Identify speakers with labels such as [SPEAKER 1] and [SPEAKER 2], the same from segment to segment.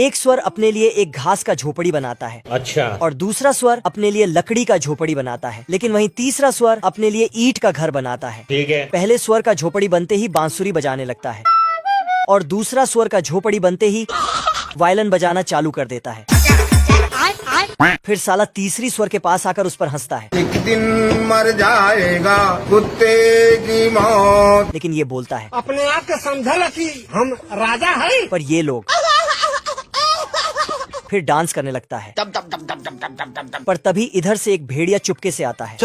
[SPEAKER 1] एक स्वर अपने लिए एक घास का झोपड़ी बनाता है।
[SPEAKER 2] अच्छा।
[SPEAKER 1] और दूसरा स्वर अपने लिए लकड़ी का झोपड़ी बनाता है। लेकिन वहीं तीसरा स्वर अपने लिए ईंट का घर बनाता है।
[SPEAKER 2] ठीक है।
[SPEAKER 1] पहले स्वर का झोपड़ी बनते ही बांसुरी बजाने लगता है और दूसरा स्वर का झोपड़ी बनते ही वायलिन बजाना चालू कर देता है। फिर साला तीसरी स्वर के पास आकर उस पर हंसता है।
[SPEAKER 3] एक दिन मर जाएगा कुत्ते की मौत।
[SPEAKER 1] लेकिन ये बोलता है
[SPEAKER 4] अपने आप के समझल कि हम राजा है।
[SPEAKER 1] पर ये लोग फिर डांस करने लगता है। पर तभी इधर से एक भेड़िया चुपके से आता है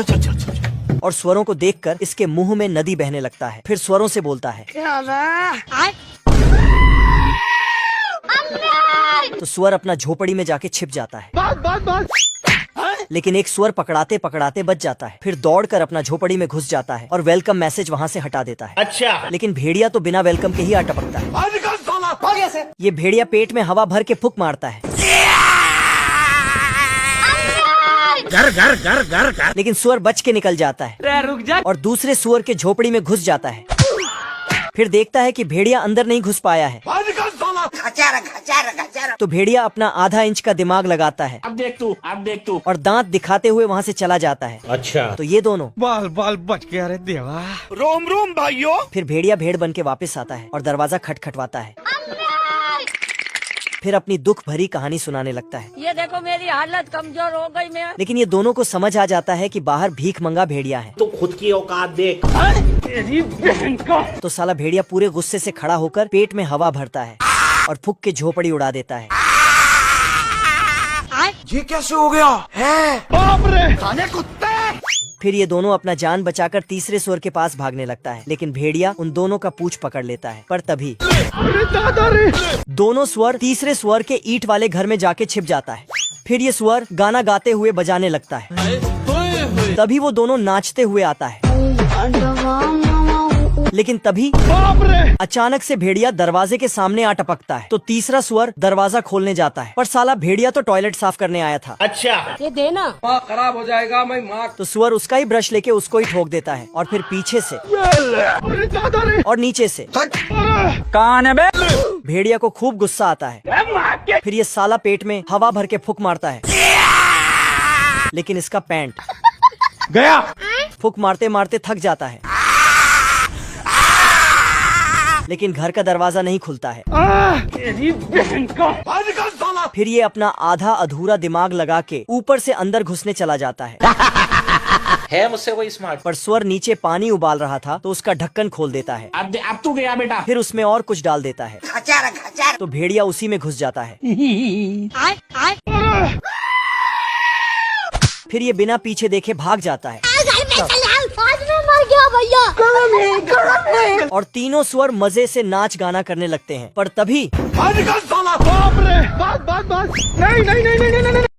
[SPEAKER 1] और स्वरों को देखकर इसके मुंह में नदी बहने लगता है। फिर स्वरों से बोलता है तो स्वर अपना झोपड़ी में जाके छिप जाता है। लेकिन एक स्वर पकड़ाते पकड़ाते बच जाता है। फिर दौड़कर अपना झोपड़ी में घुस जाता है और वेलकम मैसेज वहाँ से हटा देता है।
[SPEAKER 2] अच्छा।
[SPEAKER 1] लेकिन भेड़िया तो बिना वेलकम के ही आ टपकता है। ये भेड़िया पेट में हवा भर के फूंक मारता है।
[SPEAKER 2] घर घर घर घर घर।
[SPEAKER 1] लेकिन सुअर बच के निकल जाता है
[SPEAKER 4] रुक जा।
[SPEAKER 1] और दूसरे सुअर के झोपड़ी में घुस जाता है। फिर देखता है कि भेड़िया अंदर नहीं घुस पाया है। तो भेड़िया अपना आधा इंच का दिमाग लगाता है
[SPEAKER 4] अब देख तू
[SPEAKER 1] और दांत दिखाते हुए वहाँ से चला जाता है।
[SPEAKER 2] अच्छा।
[SPEAKER 1] तो ये दोनों
[SPEAKER 5] बाल बाल बच गया रे देवा।
[SPEAKER 2] रोम रोम भाइयों।
[SPEAKER 1] फिर भेड़िया भेड़ बन के वापस आता है और दरवाजा खटखटवाता है। फिर अपनी दुख भरी कहानी सुनाने लगता है।
[SPEAKER 6] ये देखो मेरी हालत कमजोर हो गई मैं।
[SPEAKER 1] लेकिन ये दोनों को समझ आ जाता है कि बाहर भीख मंगा भेड़िया है।
[SPEAKER 2] तो खुद की औकात देख।
[SPEAKER 4] तेरी बहन का।
[SPEAKER 1] तो साला भेड़िया पूरे गुस्से से खड़ा होकर पेट में हवा भरता है और फूंक के झोपड़ी उड़ा देता है।
[SPEAKER 3] ये कैसे हो गया है?
[SPEAKER 4] बाप रे खाने कुत्ते।
[SPEAKER 1] फिर ये दोनों अपना जान बचाकर तीसरे स्वर के पास भागने लगता है। लेकिन भेड़िया उन दोनों का पूंछ पकड़ लेता है। पर तभी दोनों स्वर तीसरे स्वर के ईंट वाले घर में जाके छिप जाता है। फिर ये स्वर गाना गाते हुए बजाने लगता है। तभी वो दोनों नाचते हुए आता है। लेकिन तभी अचानक से भेड़िया दरवाजे के सामने आ टपकता है। तो तीसरा स्वर दरवाजा खोलने जाता है। पर साला भेड़िया तो टॉयलेट साफ करने आया था।
[SPEAKER 2] अच्छा।
[SPEAKER 6] ये देना।
[SPEAKER 4] खराब हो जाएगा मैं माँ।
[SPEAKER 1] तो स्वर उसका ही ब्रश लेके उसको ही ठोक देता है और फिर पीछे से और नीचे से।
[SPEAKER 4] कौन है बे?
[SPEAKER 1] भेड़िया को खूब गुस्सा आता है। फिर ये साला पेट में हवा भर के फूंक मारता है। लेकिन इसका पैंट
[SPEAKER 4] गया।
[SPEAKER 1] फूंक मारते मारते थक जाता है। लेकिन घर का दरवाजा नहीं खुलता है।
[SPEAKER 4] तेरी बहन का।
[SPEAKER 1] फिर ये अपना आधा अधूरा दिमाग लगा के ऊपर से अंदर घुसने चला जाता है
[SPEAKER 2] मुझसे कोई स्मार्ट।
[SPEAKER 1] पर स्वर नीचे पानी उबाल रहा था तो उसका ढक्कन खोल देता है।
[SPEAKER 4] अब तू गया बेटा।
[SPEAKER 1] फिर उसमें और कुछ डाल देता है। तो भेड़िया उसी में घुस जाता है। फिर ये बिना पीछे देखे भाग जाता है और तीनों स्वर मजे से नाच गाना करने लगते हैं। पर तभी
[SPEAKER 4] बाप रे। बात नहीं।